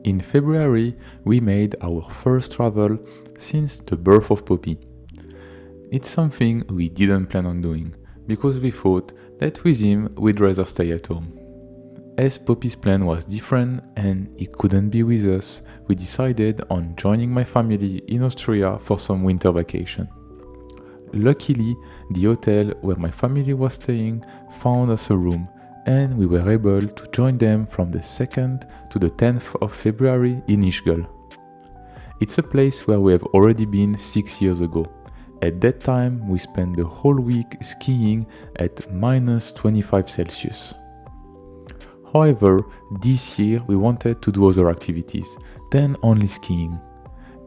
In February, we made our first travel since the birth of Poppy. It's something we didn't plan on doing, because we thought that with him we'd rather stay at home. As Poppy's plan was different and he couldn't be with us, we decided on joining my family in Austria for some winter vacation. Luckily, the hotel where my family was staying found us a room, and we were able to join them from the 2nd to the 10th of February in Ischgl. It's a place where we have already been 6 years ago. At that time, we spent the whole week skiing at -25°C. However, this year we wanted to do other activities than only skiing,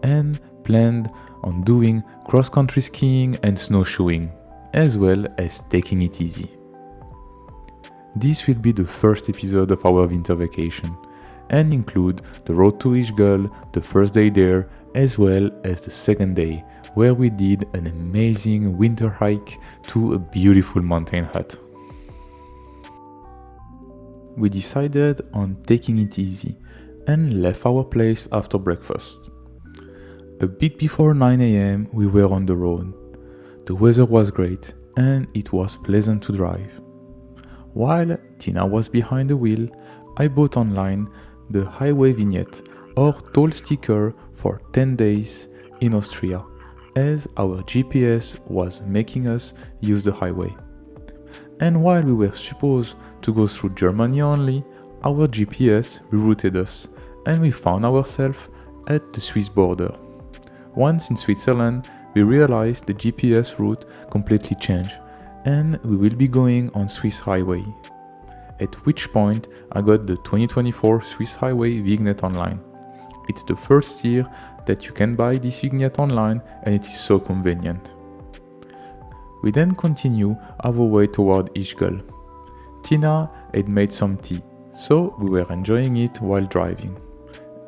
and planned on doing cross-country skiing and snowshoeing, as well as taking it easy. This will be the first episode of our winter vacation, and include the road to Ischgl, the first day there, as well as the second day, where we did an amazing winter hike to a beautiful mountain hut. We decided on taking it easy and left our place after breakfast. A bit before 9 a.m. we were on the road. The weather was great and it was pleasant to drive. While Tina was behind the wheel, I bought online the highway vignette or toll sticker for 10 days in Austria, as our GPS was making us use the highway. And while we were supposed to go through Germany only, our GPS rerouted us and we found ourselves at the Swiss border. Once in Switzerland, we realized the GPS route completely changed and we will be going on Swiss highway. At which point I got the 2024 Swiss Highway vignette online. It's the first year that you can buy this vignette online and it is so convenient. We then continue our way toward Ischgl. Tina had made some tea, so we were enjoying it while driving.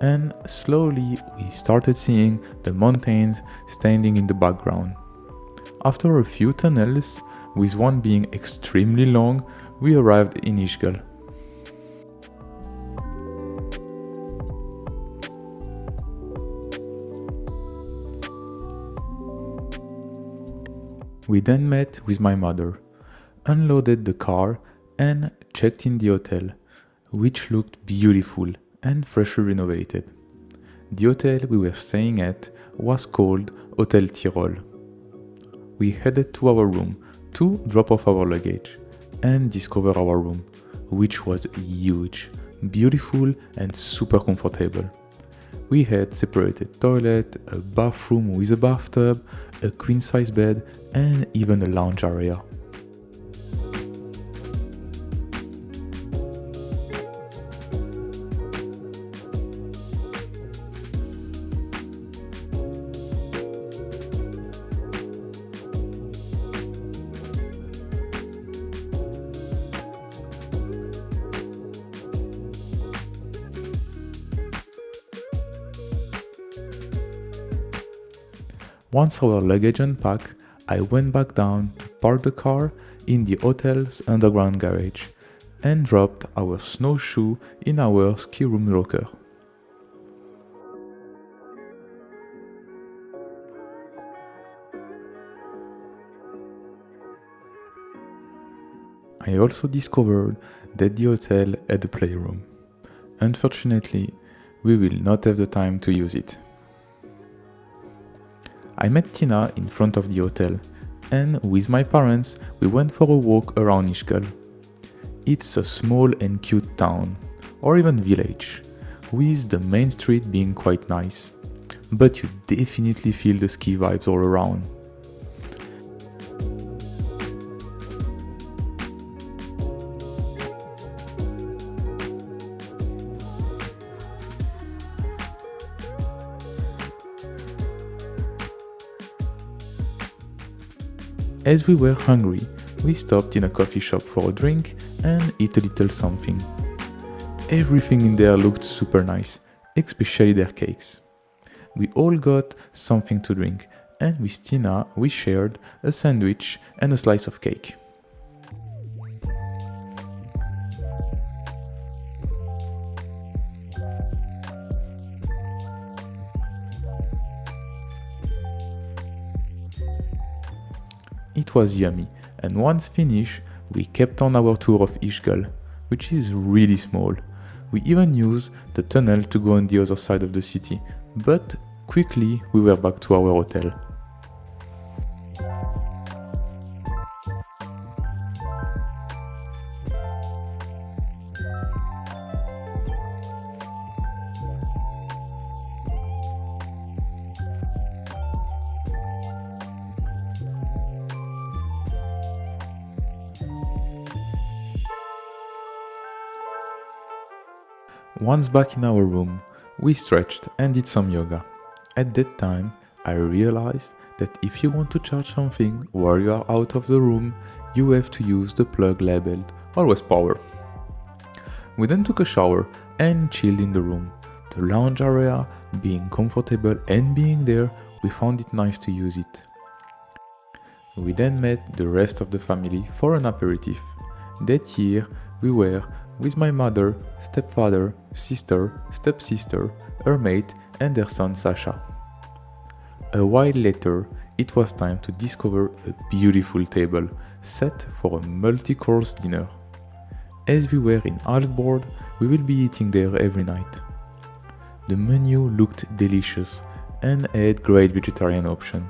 And slowly we started seeing the mountains standing in the background. After a few tunnels, with one being extremely long, we arrived in Ischgl. We then met with my mother, unloaded the car and checked in the hotel, which looked beautiful and freshly renovated. The hotel we were staying at was called Hotel Tirol. We headed to our room to drop off our luggage and discover our room, which was huge, beautiful and super comfortable. We had separated toilet, a bathroom with a bathtub, a queen-size bed and even a lounge area. Once our luggage unpacked, I went back down to park the car in the hotel's underground garage and dropped our snowshoe in our ski room locker. I also discovered that the hotel had a playroom. Unfortunately, we will not have the time to use it. I met Tina in front of the hotel, and with my parents we went for a walk around Ischgl. It's a small and cute town, or even village, with the main street being quite nice, but you definitely feel the ski vibes all around. As we were hungry, we stopped in a coffee shop for a drink and eat a little something. Everything in there looked super nice, especially their cakes. We all got something to drink, and with Tina we shared a sandwich and a slice of cake. It was yummy, and once finished, we kept on our tour of Ischgl, which is really small. We even used the tunnel to go on the other side of the city, but quickly we were back to our hotel. Once back in our room, we stretched and did some yoga. At that time, I realized that if you want to charge something while you are out of the room, you have to use the plug labeled always power. We then took a shower and chilled in the room. The lounge area being comfortable and being there, we found it nice to use it. We then met the rest of the family for an aperitif. That year, we were with my mother, stepfather, sister, stepsister, her mate, and their son Sasha. A while later, it was time to discover a beautiful table set for a multi-course dinner. As we were in Ischgl, we will be eating there every night. The menu looked delicious and had great vegetarian options.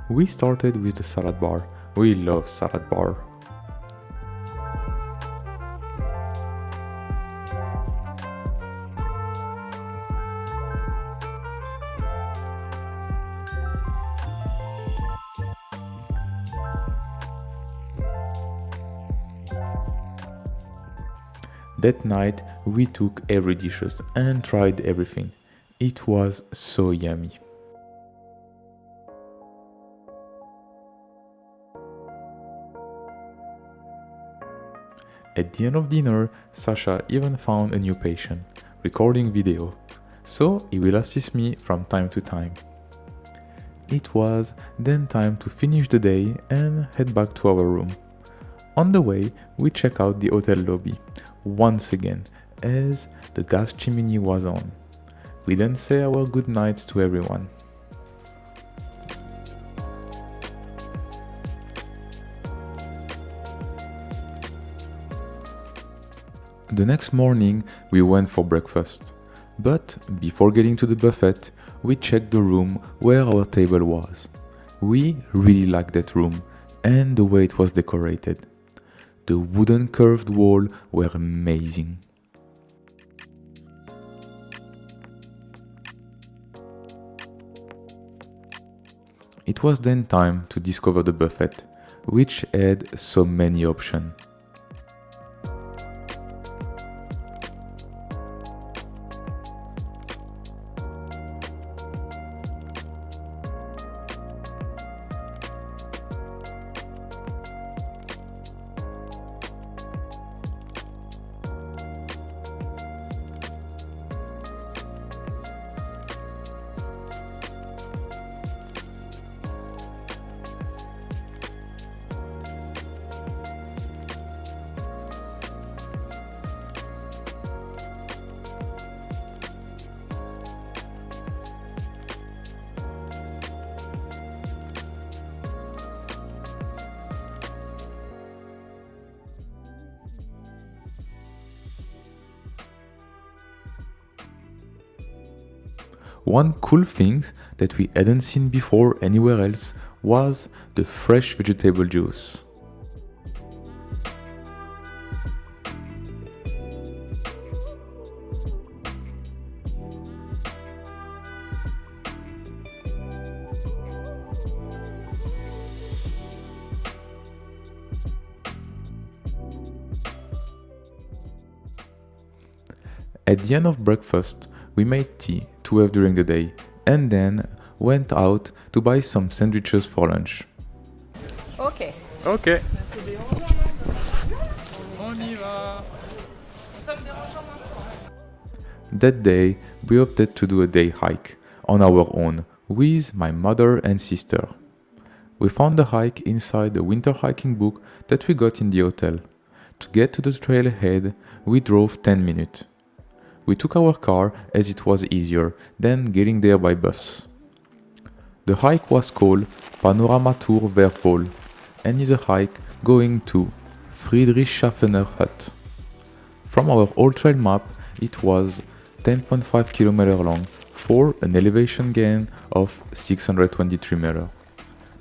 We started with the salad bar. We love salad bar. That night we took every dishes and tried everything. It was so yummy. At the end of dinner, Sasha even found a new patient, recording video, so he will assist me from time to time. It was then time to finish the day and head back to our room. On the way, we check out the hotel lobby, once again, as the gas chimney was on. We then say our good nights to everyone. The next morning, we went for breakfast. But before getting to the buffet, we checked the room where our table was. We really liked that room and the way it was decorated. The wooden curved walls were amazing. It was then time to discover the buffet, which had so many options. One cool thing that we hadn't seen before anywhere else was the fresh vegetable juice. At the end of breakfast, we made tea to have during the day and then went out to buy some sandwiches for lunch. Ok. Okay. On y va. That day, we opted to do a day hike on our own with my mother and sister. We found the hike inside the winter hiking book that we got in the hotel. To get to the trailhead, we drove 10 minutes. We took our car as it was easier than getting there by bus. The hike was called Panorama Tour Verpol, and is a hike going to Friedrichshaffener Hut. From our old trail map, it was 10.5 km long for an elevation gain of 623 meters.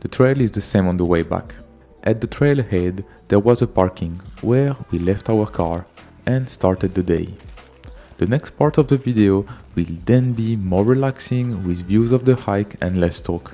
The trail is the same on the way back. At the trailhead, there was a parking where we left our car and started the day. The next part of the video will then be more relaxing with views of the hike and less talk.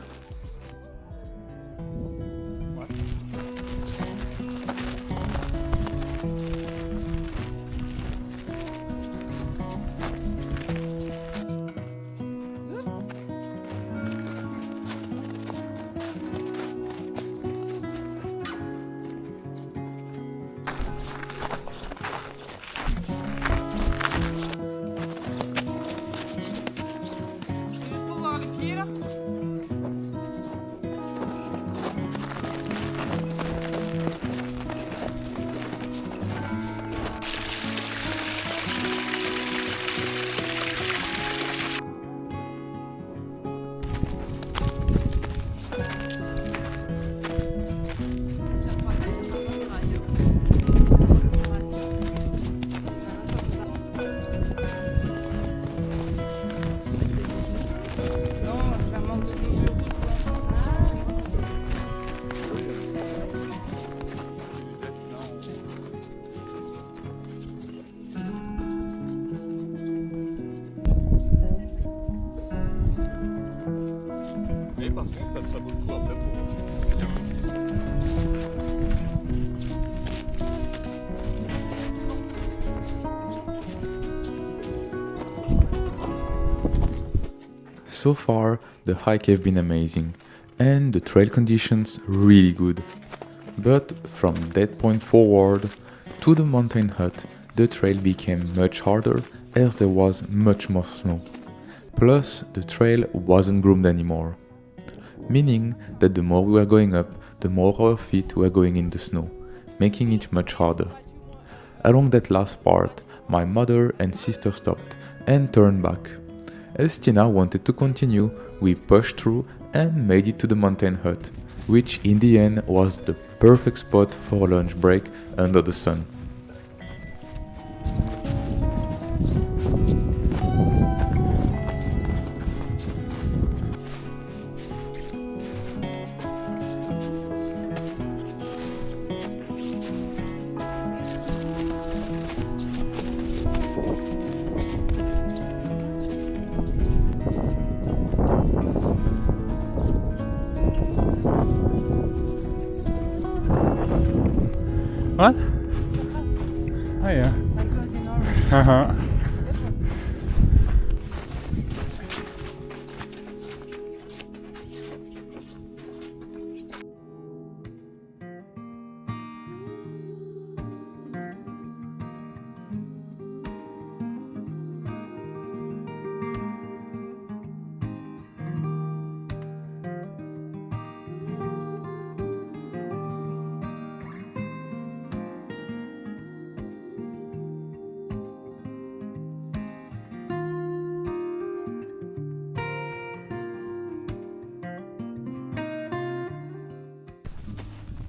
Par contre, ça vaut le coup après pour... So far, the hike have been amazing, and the trail conditions really good. But from that point forward, to the mountain hut, the trail became much harder as there was much more snow. Plus, the trail wasn't groomed anymore, meaning that the more we were going up, the more our feet were going in the snow, making it much harder. Along that last part, my mother and sister stopped and turned back. As Tina wanted to continue, we pushed through and made it to the mountain hut, which in the end was the perfect spot for a lunch break under the sun. What? Oh yeah. Like those in orange. Uh-huh.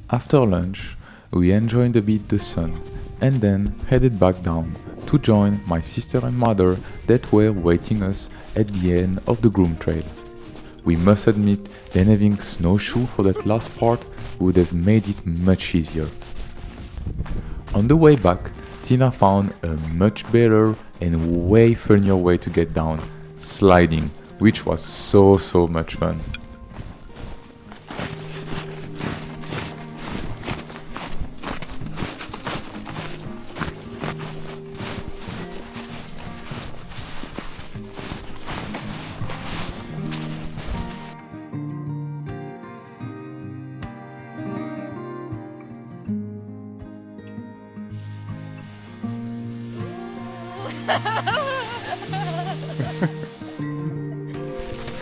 After lunch, we enjoyed a bit the sun and then headed back down to join my sister and mother that were waiting us at the end of the groom trail. We must admit that having snowshoe for that last part would have made it much easier. On the way back, Tina found a much better and way funnier way to get down, sliding, which was so much fun.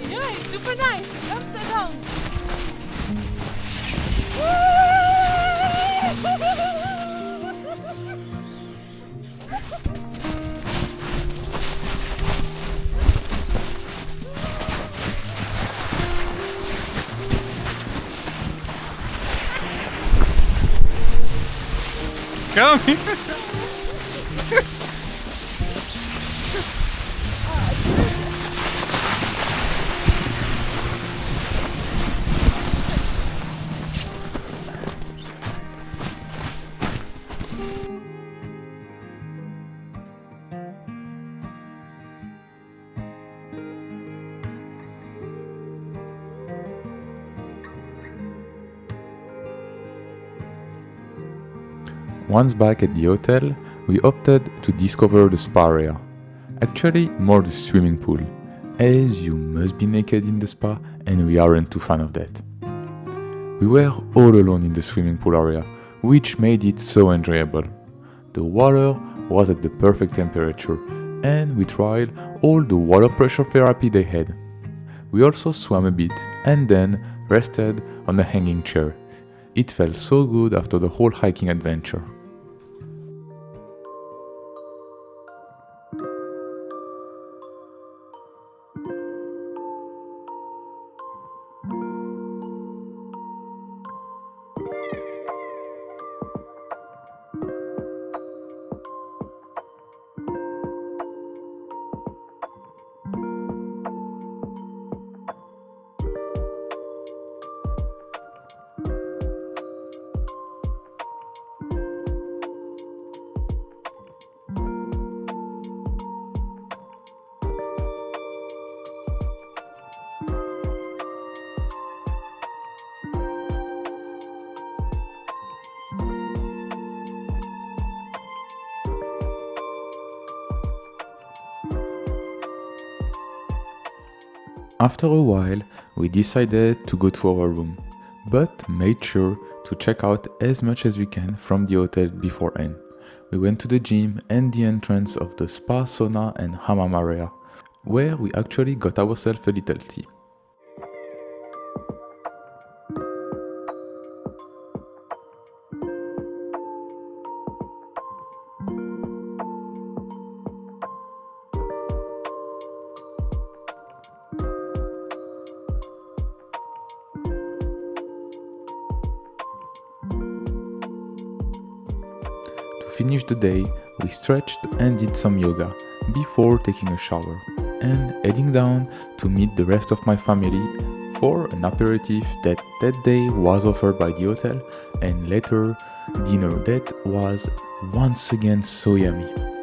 Yeah, it's super nice. It comes down. Come! Once back at the hotel, we opted to discover the spa area. Actually, more the swimming pool, as you must be naked in the spa and we aren't too fan of that. We were all alone in the swimming pool area, which made it so enjoyable. The water was at the perfect temperature and we tried all the water pressure therapy they had. We also swam a bit and then rested on a hanging chair. It felt so good after the whole hiking adventure. After a while, we decided to go to our room, but made sure to check out as much as we can from the hotel beforehand. We went to the gym and the entrance of the spa, sauna and hammam area, where we actually got ourselves a little tea. To finish the day, we stretched and did some yoga before taking a shower and heading down to meet the rest of my family for an aperitif that day was offered by the hotel and later dinner that was once again so yummy.